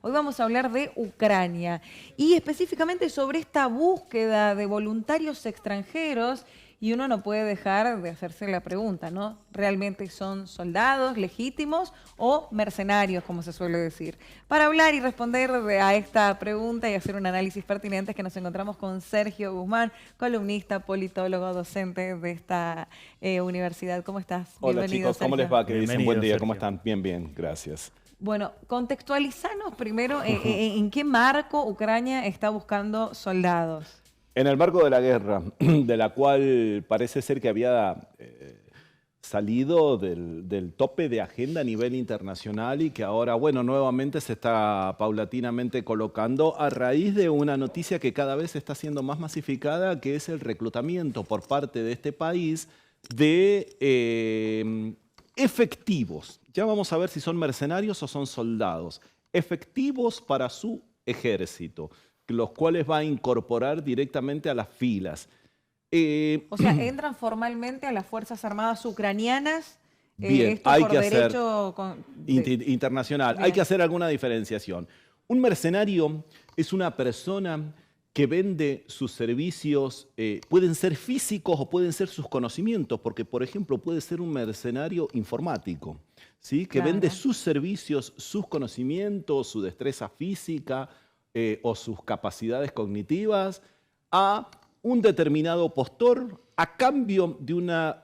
Hoy vamos a hablar de Ucrania y específicamente sobre esta búsqueda de voluntarios extranjeros. Y uno no puede dejar de hacerse la pregunta, ¿no? ¿Realmente son soldados legítimos o mercenarios, como se suele decir? Para hablar y responder a esta pregunta y hacer un análisis pertinente es que nos encontramos con Sergio Guzmán, columnista, politólogo, docente de esta universidad. ¿Cómo estás? Hola Bienvenido, chicos, ¿cómo Sergio. les va? ¿Qué dicen? Buen día, Sergio. ¿cómo están? Bien, bien, gracias. Bueno, contextualizanos primero en qué marco Ucrania está buscando soldados. En el marco de la guerra, de la cual parece ser que había salido del tope de agenda a nivel internacional y que ahora, bueno, nuevamente se está paulatinamente colocando a raíz de una noticia que cada vez está siendo más masificada, que es el reclutamiento por parte de este país de efectivos. Ya vamos a ver si son mercenarios o son soldados. Efectivos para su ejército, los cuales va a incorporar directamente a las filas. O sea, entran formalmente a las Fuerzas Armadas ucranianas. Bien, esto hay por que hacer derecho internacional. Bien. Hay que hacer alguna diferenciación. Un mercenario es una persona que vende sus servicios, pueden ser físicos o pueden ser sus conocimientos, porque, por ejemplo, puede ser un mercenario informático, ¿sí? Que vende sus servicios, sus conocimientos, su destreza física, o sus capacidades cognitivas a un determinado postor a cambio de una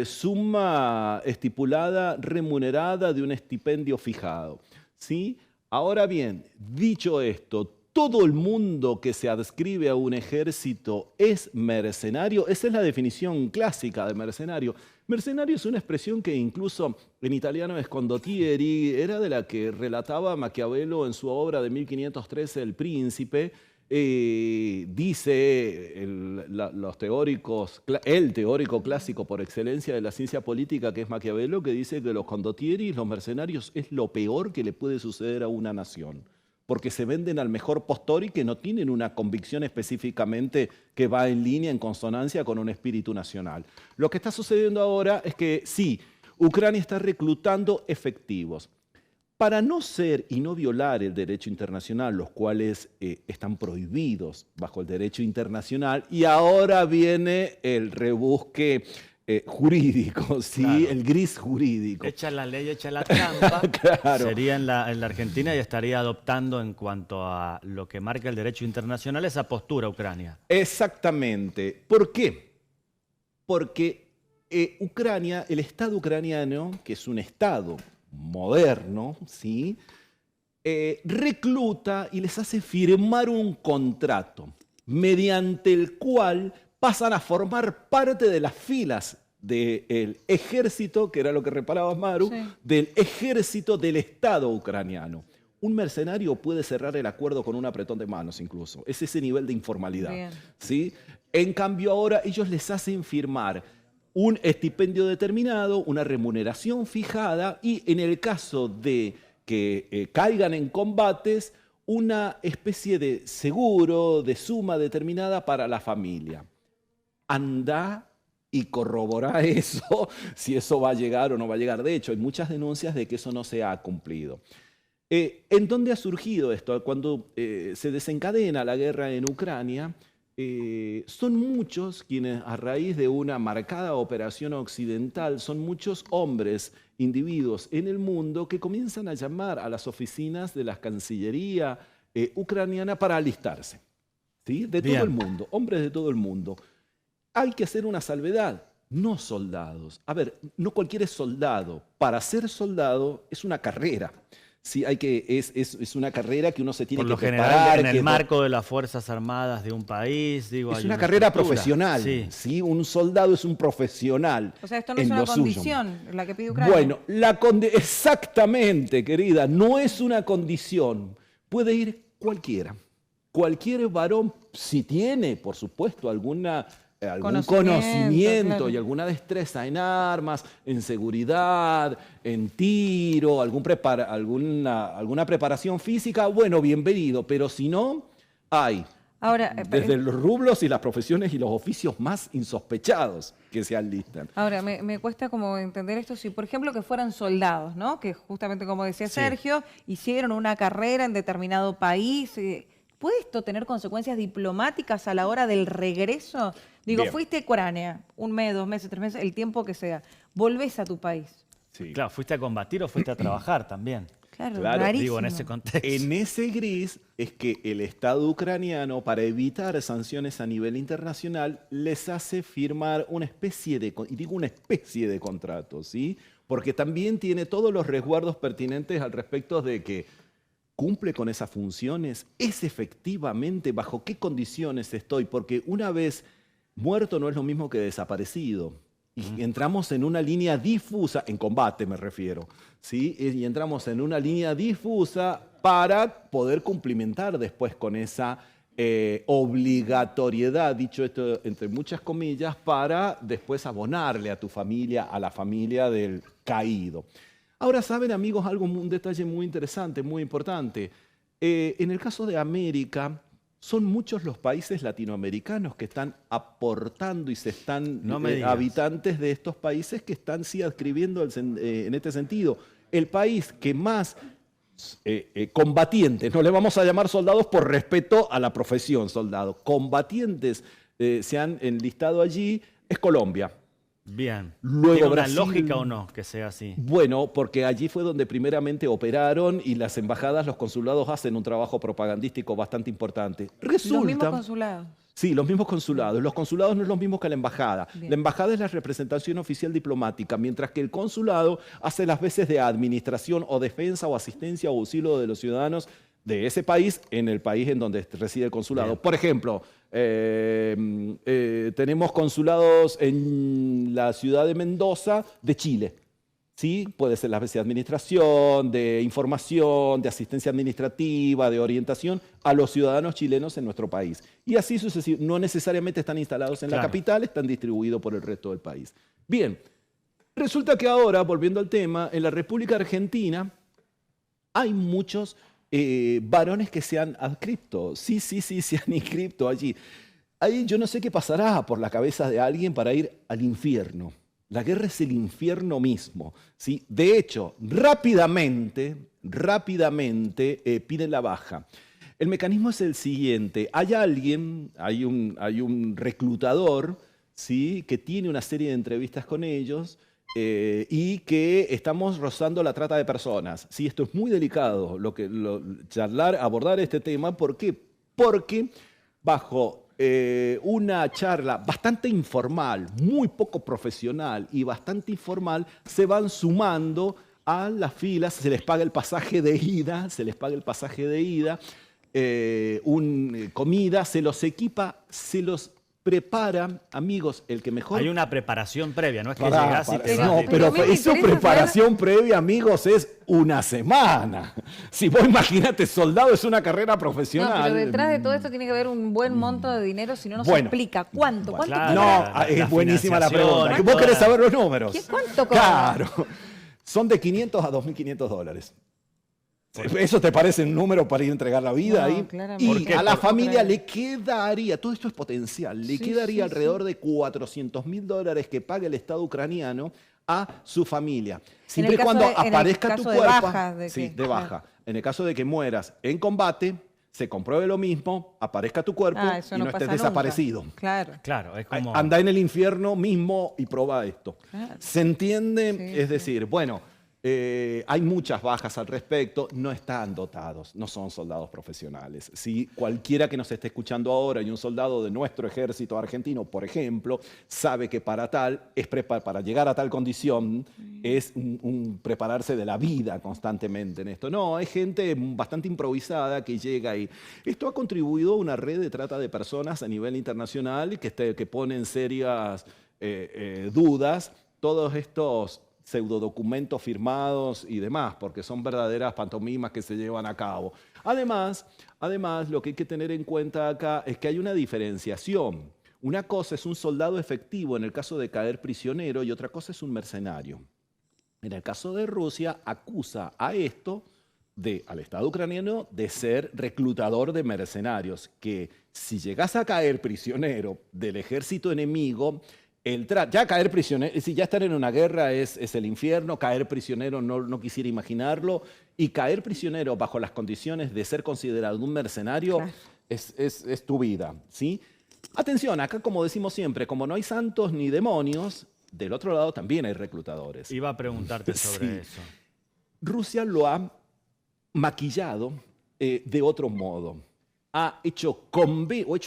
suma estipulada, remunerada, de un estipendio fijado, ¿sí? Ahora bien, dicho esto, todo el mundo que se adscribe a un ejército es mercenario. Esa es la definición clásica de mercenario. Mercenario es una expresión que incluso en italiano es condottieri, era de la que relataba Maquiavelo en su obra de 1513, El Príncipe. Dice los teóricos, el teórico clásico por excelencia de la ciencia política, que es Maquiavelo, que dice que los condottieri, los mercenarios, es lo peor que le puede suceder a una nación, porque se venden al mejor postor y que no tienen una convicción específicamente que va en línea, en consonancia con un espíritu nacional. Lo que está sucediendo ahora es que sí, Ucrania está reclutando efectivos. Para no ser y no violar el derecho internacional, los cuales están prohibidos bajo el derecho internacional, y ahora viene el rebusque jurídico, ¿sí? Claro. El gris jurídico. Echa la ley, echa la trampa. Claro. Sería en la Argentina y estaría adoptando en cuanto a lo que marca el derecho internacional esa postura Ucrania. Exactamente. ¿Por qué? Porque Ucrania, el Estado ucraniano, que es un Estado moderno, ¿sí? Recluta y les hace firmar un contrato mediante el cual pasan a formar parte de las filas del ejército, que era lo que reparaba Maru, sí, del ejército del Estado ucraniano. Un mercenario puede cerrar el acuerdo con un apretón de manos incluso. Es ese nivel de informalidad, ¿sí? En cambio ahora ellos les hacen firmar un estipendio determinado, una remuneración fijada y en el caso de que caigan en combates, una especie de seguro, de suma determinada para la familia. Anda y corrobora eso, si eso va a llegar o no va a llegar. De hecho, hay muchas denuncias de que eso no se ha cumplido. ¿En dónde ha surgido esto? Cuando se desencadena la guerra en Ucrania, son muchos quienes, a raíz de una marcada operación occidental, son muchos hombres, individuos en el mundo que comienzan a llamar a las oficinas de la Cancillería ucraniana para alistarse, ¿sí? De todo el mundo, hombres de todo el mundo. Hay que hacer una salvedad, no soldados. A ver, no cualquiera es soldado. Para ser soldado es una carrera. Sí, es una carrera que uno se tiene que preparar. Por lo general, en el marco de las Fuerzas Armadas de un país, digo, es una carrera profesional. Sí. ¿Sí? Un soldado es un profesional. O sea, esto no es una condición, la que pide Ucrania. Bueno, exactamente, querida, no es una condición. Puede ir cualquiera. Cualquier varón, si tiene, por supuesto, algún conocimiento y alguna destreza en armas, en seguridad, en tiro, alguna preparación física, bueno, bienvenido. Pero si no, hay Ahora, Desde los rublos y las profesiones y los oficios más insospechados que se alistan. ahora me cuesta como entender esto, si por ejemplo que fueran soldados, ¿no? Que justamente como decía Sí. Sergio, hicieron una carrera en determinado país. ¿Puede esto tener consecuencias diplomáticas a la hora del regreso? Digo, Bien. fuiste a Ucrania, 1 mes, 2 meses, 3 meses, el tiempo que sea. Volvés a tu país. Sí. Claro, ¿fuiste a combatir o fuiste a trabajar también? Claro, Claro, rarísimo. Digo, en ese contexto. En ese gris es que el Estado ucraniano, para evitar sanciones a nivel internacional, les hace firmar una especie de, y digo una especie de contrato, ¿sí? Porque también tiene todos los resguardos pertinentes al respecto de que cumple con esas funciones, es efectivamente bajo qué condiciones estoy, porque una vez muerto no es lo mismo que desaparecido. Y entramos en una línea difusa, en combate me refiero, ¿sí? Y entramos en una línea difusa para poder cumplimentar después con esa obligatoriedad, dicho esto entre muchas comillas, para después abonarle a tu familia, a la familia del caído. Ahora, saben amigos, un detalle muy interesante, muy importante. En el caso de América, son muchos los países latinoamericanos que están aportando y se están, No me digas. habitantes de estos países que están sí adscribiendo en este sentido. El país que más combatientes, no le vamos a llamar soldados por respeto a la profesión soldado, combatientes se han enlistado allí, es Colombia. Bien. Luego ¿Tiene una Brasil. lógica o no que sea así? Bueno, porque allí fue donde primeramente operaron y las embajadas, los consulados hacen un trabajo propagandístico bastante importante. Los mismos Resulta, consulados. sí, los mismos consulados. Los consulados no es lo mismo que la embajada. Bien. La embajada es la representación oficial diplomática, mientras que el consulado hace las veces de administración o defensa o asistencia o auxilio de los ciudadanos de ese país en el país en donde reside el consulado. Bien. Por ejemplo, tenemos consulados en la ciudad de Mendoza, de Chile. ¿Sí? Puede ser las veces de administración, de información, de asistencia administrativa, de orientación a los ciudadanos chilenos en nuestro país. Y así sucesivamente. No necesariamente están instalados en la Claro. capital, están distribuidos por el resto del país. Bien, resulta que ahora, volviendo al tema, en la República Argentina hay muchos varones que se han adscripto. Sí, se han inscripto allí. Ahí yo no sé qué pasará por la cabeza de alguien para ir al infierno. La guerra es el infierno mismo, ¿sí? De hecho, rápidamente piden la baja. El mecanismo es el siguiente. Hay un reclutador, ¿sí? Que tiene una serie de entrevistas con ellos y que estamos rozando la trata de personas. Sí, esto es muy delicado, abordar este tema. ¿Por qué? Porque bajo una charla bastante informal, muy poco profesional y bastante informal, se van sumando a las filas, se les paga el pasaje de ida, comida, se los equipa, se los prepara, amigos, el que mejor... Hay una preparación previa, no es que Pará, llegás y pará. te No, vas. pero a mí me eso interesa preparación previa, amigos, es una semana. Si vos imaginate, soldado es una carrera No, profesional. pero detrás de todo esto tiene que haber un buen monto de dinero, si no, no se Bueno. explica. ¿Cuánto? Bueno, ¿Cuánto claro. cobra? No, La es buenísima la financiación, pregunta. ¿no? ¿Vos querés saber los números? ¿Qué cuánto cobra? Claro. Son de 500 a 2.500 dólares. ¿Eso te parece un número para ir a entregar la vida No, ahí? claramente. Y ¿Por qué? a la Por familia otra- le quedaría, todo esto es potencial, le Sí, quedaría sí, alrededor de 400.000 dólares que paga el Estado ucraniano a su familia. Siempre y caso cuando de- en el aparezca tu caso de cuerpo. baja, ¿de Sí, qué? de baja. En el caso de que mueras en combate, se compruebe lo mismo, aparezca tu cuerpo Eso y no pasa estés nunca. desaparecido. Claro. Claro, es como... Anda en el infierno mismo y proba esto. Claro. ¿Se entiende? Sí, Es sí. decir, bueno, hay muchas bajas al respecto, no están dotados, no son soldados profesionales. Si cualquiera que nos esté escuchando ahora y un soldado de nuestro ejército argentino, por ejemplo, sabe que para llegar a tal condición es un prepararse de la vida constantemente en esto. No, hay gente bastante improvisada que llega ahí. Esto ha contribuido a una red de trata de personas a nivel internacional que pone en serias dudas todos estos pseudodocumentos firmados y demás, porque son verdaderas pantomimas que se llevan a cabo. Además, lo que hay que tener en cuenta acá es que hay una diferenciación. Una cosa es un soldado efectivo en el caso de caer prisionero y otra cosa es un mercenario. En el caso de Rusia, acusa a esto al Estado ucraniano de ser reclutador de mercenarios, que si llegas a caer prisionero del ejército enemigo, ya caer prisionero, si ya estar en una guerra es el infierno, caer prisionero no quisiera imaginarlo, y caer prisionero bajo las condiciones de ser considerado un mercenario Claro. es tu vida, ¿sí? Atención, acá como decimos siempre, como no hay santos ni demonios, del otro lado también hay reclutadores. Iba a preguntarte sobre Sí. eso. Rusia lo ha maquillado de otro modo. Ha hecho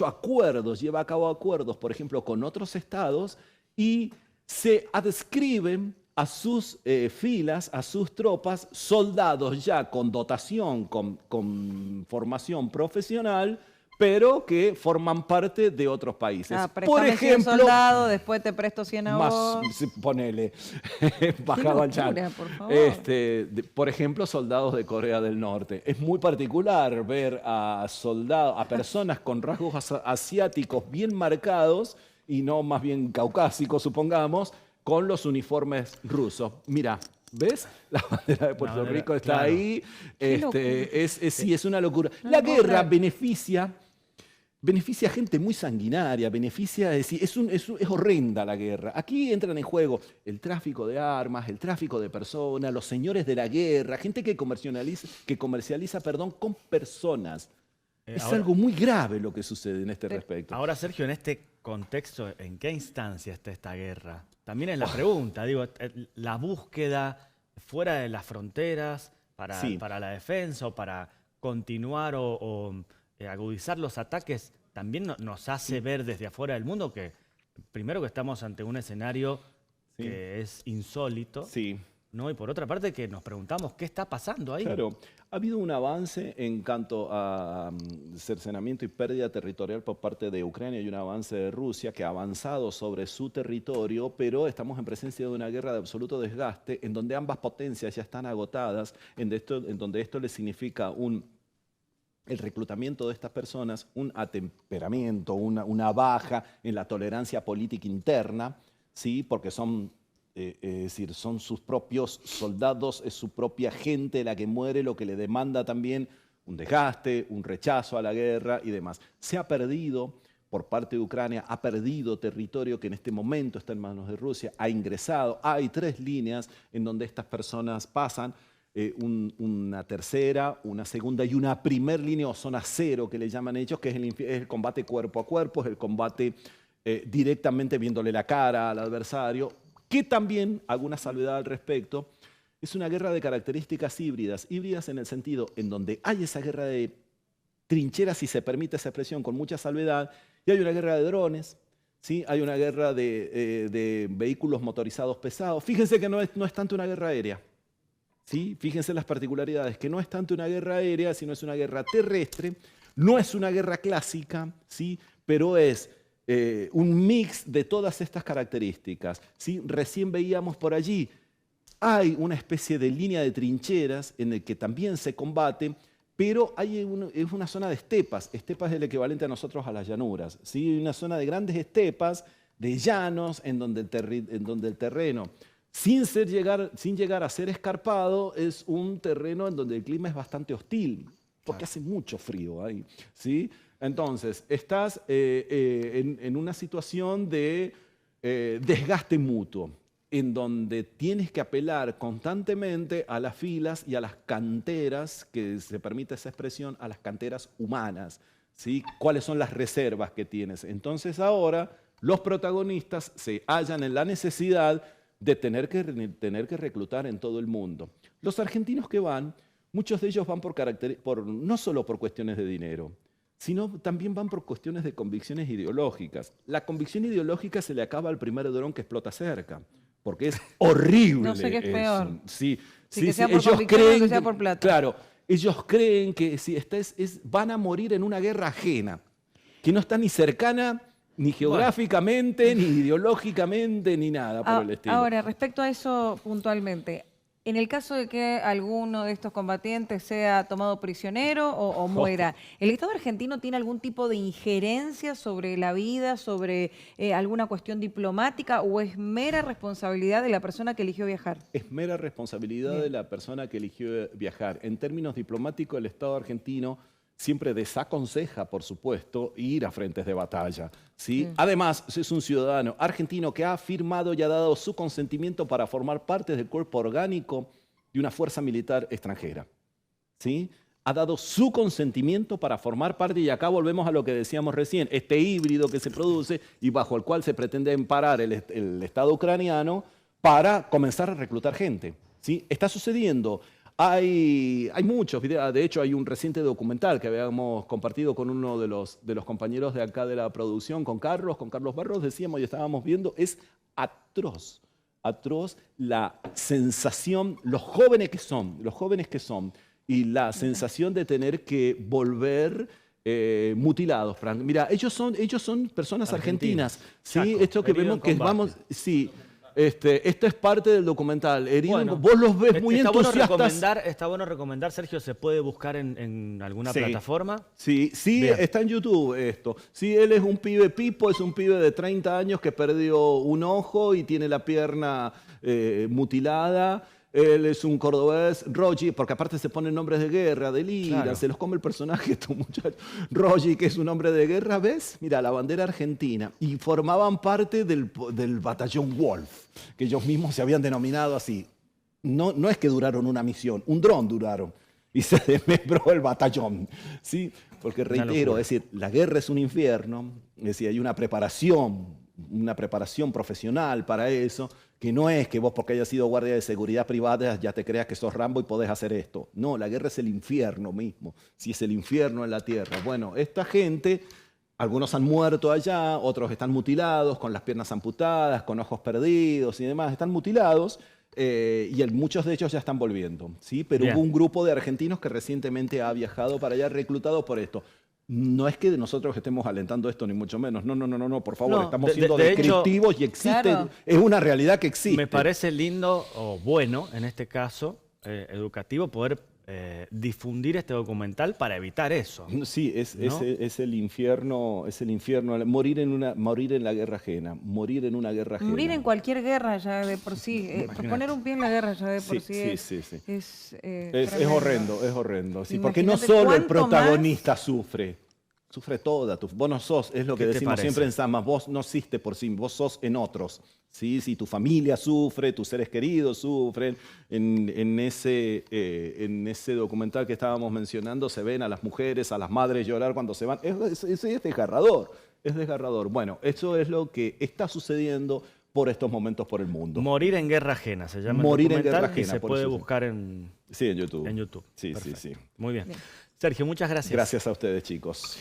acuerdos, lleva a cabo acuerdos, por ejemplo, con otros estados y se adscriben a sus filas, a sus tropas, soldados ya con dotación, con formación profesional, pero que forman parte de otros países. Por Préstame 100 ejemplo, soldados, después te presto 100 a más, vos. sí, ponele, bajado al chat. locura, por favor. Por ejemplo, soldados de Corea del Norte. Es muy particular ver a personas con rasgos asiáticos bien marcados y no más bien caucásicos, supongamos, con los uniformes rusos. Mira, ¿ves? La bandera de Puerto bandera, Rico está claro. ahí. Qué locura. Sí, es una locura. No La lo puedo guerra creer. beneficia a gente muy sanguinaria, es decir, es horrenda la guerra. Aquí entran en juego el tráfico de armas, el tráfico de personas, los señores de la guerra, gente que comercializa, con personas. Es Ahora- algo muy grave lo que sucede en este respecto. Ahora, Sergio, en este contexto, ¿en qué instancia está esta guerra? También es la pregunta, digo, la búsqueda fuera de las fronteras Sí. para la defensa o para continuar o agudizar los ataques, también nos hace ver desde afuera del mundo que, primero, que estamos ante un escenario Sí. que es insólito, Sí. ¿no? Y por otra parte que nos preguntamos qué está pasando ahí. Claro, ha habido un avance en cuanto a cercenamiento y pérdida territorial por parte de Ucrania y un avance de Rusia que ha avanzado sobre su territorio, pero estamos en presencia de una guerra de absoluto desgaste en donde ambas potencias ya están agotadas, en donde esto le significa el reclutamiento de estas personas, un atemperamiento, una baja en la tolerancia política interna, ¿sí? Porque son sus propios soldados, es su propia gente la que muere, lo que le demanda también un desgaste, un rechazo a la guerra y demás. Se ha perdido, por parte de Ucrania, ha perdido territorio que en este momento está en manos de Rusia, ha ingresado, hay 3 líneas en donde estas personas pasan, una tercera, una segunda y una primer línea o zona cero que le llaman ellos, que es el combate cuerpo a cuerpo, es el combate directamente viéndole la cara al adversario, que también, hago una salvedad al respecto, es una guerra de características híbridas en el sentido en donde hay esa guerra de trincheras, si se permite esa expresión, con mucha salvedad, y hay una guerra de drones, ¿sí? Hay una guerra de vehículos motorizados pesados. Fíjense que no es tanto una guerra aérea, ¿sí? Fíjense las particularidades, que no es tanto una guerra aérea, sino es una guerra terrestre, no es una guerra clásica, ¿sí? Pero es un mix de todas estas características, ¿sí? Recién veíamos por allí, hay una especie de línea de trincheras en el que también se combate, pero es una zona de estepas. Estepas es el equivalente a nosotros a las llanuras, ¿sí? Una zona de grandes estepas, de llanos, en donde el terreno, sin llegar a ser escarpado, es un terreno en donde el clima es bastante hostil, porque hace mucho frío ahí, ¿sí? Entonces, estás en una situación de desgaste mutuo, en donde tienes que apelar constantemente a las filas y a las canteras, que se permite esa expresión, a las canteras humanas, ¿sí? ¿Cuáles son las reservas que tienes? Entonces ahora los protagonistas se hallan en la necesidad de tener que reclutar en todo el mundo. Los argentinos que van, muchos de ellos van no solo por cuestiones de dinero, sino también van por cuestiones de convicciones ideológicas. La convicción ideológica se le acaba al primer dron que explota cerca, porque es horrible. No sé qué es eso. peor. Sí, Sí, que sea por convicción o que sea por plata. Claro, ellos creen que si van a morir en una guerra ajena, que no está ni cercana, ni geográficamente, ni ideológicamente, ni nada por el estilo. Ahora, respecto a eso puntualmente, En el caso de que alguno de estos combatientes sea tomado prisionero o muera, ¿el Estado argentino tiene algún tipo de injerencia sobre la vida, sobre alguna cuestión diplomática o es mera responsabilidad de la persona que eligió viajar? Es mera responsabilidad de la persona que eligió viajar. En términos diplomáticos, el Estado argentino siempre desaconseja, por supuesto, ir a frentes de batalla, ¿sí? Además, es un ciudadano argentino que ha firmado y ha dado su consentimiento para formar parte del cuerpo orgánico de una fuerza militar extranjera, ¿sí? Ha dado su consentimiento para formar parte, y acá volvemos a lo que decíamos recién, este híbrido que se produce y bajo el cual se pretende emparar el Estado ucraniano para comenzar a reclutar gente, ¿sí? Está sucediendo. Hay muchos videos, de hecho hay un reciente documental que habíamos compartido con uno de los compañeros de acá de la producción, con Carlos Barros, decíamos y estábamos viendo, es atroz la sensación, los jóvenes que son, y la sensación de tener que volver mutilados. Mira, ellos son personas argentinas, ¿sí? Chaco, Esto que vemos que vamos, sí. Esto es parte del documental. Bueno, vos los ves muy entusiastas. Está bueno recomendar, Sergio, ¿se puede buscar en alguna plataforma? Sí, Bien. está en YouTube esto. Sí, él es un pibe Pipo, es un pibe de 30 años que perdió un ojo y tiene la pierna mutilada. Él es un cordobés, Rogi, porque aparte se ponen nombres de guerra, de Lira, Claro. se los come el personaje estos muchachos. Rogi, que es un hombre de guerra, ¿ves? Mira, la bandera argentina. Y formaban parte del batallón Wolf, que ellos mismos se habían denominado así. No es que duraron una misión, un dron duraron. Y se desmembró el batallón, ¿sí? Porque reitero, es decir, la guerra es un infierno, es decir, hay una preparación profesional para eso, que no es que vos porque hayas sido guardia de seguridad privada ya te creas que sos Rambo y podés hacer esto. No, la guerra es el infierno mismo, si es el infierno en la tierra. Bueno, esta gente, algunos han muerto allá, otros están mutilados, con las piernas amputadas, con ojos perdidos y demás, están mutilados. Y muchos de ellos ya están volviendo, ¿sí? Pero Bien. hubo un grupo de argentinos que recientemente ha viajado para allá reclutado por esto. No es que nosotros estemos alentando esto, ni mucho menos. No, por favor, No, estamos de siendo hecho, descriptivos y existe, claro. es una realidad que existe. Me parece lindo o bueno, en este caso, educativo, poder difundir este documental para evitar eso. Sí, es ¿no? el infierno, morir en la guerra ajena, morir en una guerra ajena. Morir en cualquier guerra ya de por sí, poner un pie en la guerra ya de por sí, Sí. es Es tremendo. horrendo. Sí, porque no Imagínate solo el cuánto protagonista sufre toda. Vos no sos, es lo que ¿Qué te decimos parece? siempre en Samas, vos no existes por sí, vos sos en otros. ¿Sí? Si tu familia sufre, tus seres queridos sufren. En ese documental que estábamos mencionando se ven a las mujeres, a las madres llorar cuando se van. Es desgarrador, es desgarrador. Bueno, eso es lo que está sucediendo por estos momentos por el mundo. Morir en guerra ajena se llama Morir el en guerra documental y ajena, se por puede eso. buscar en Sí, en YouTube. YouTube. Sí. Perfecto. Muy bien. Sergio, muchas gracias. Gracias a ustedes, chicos.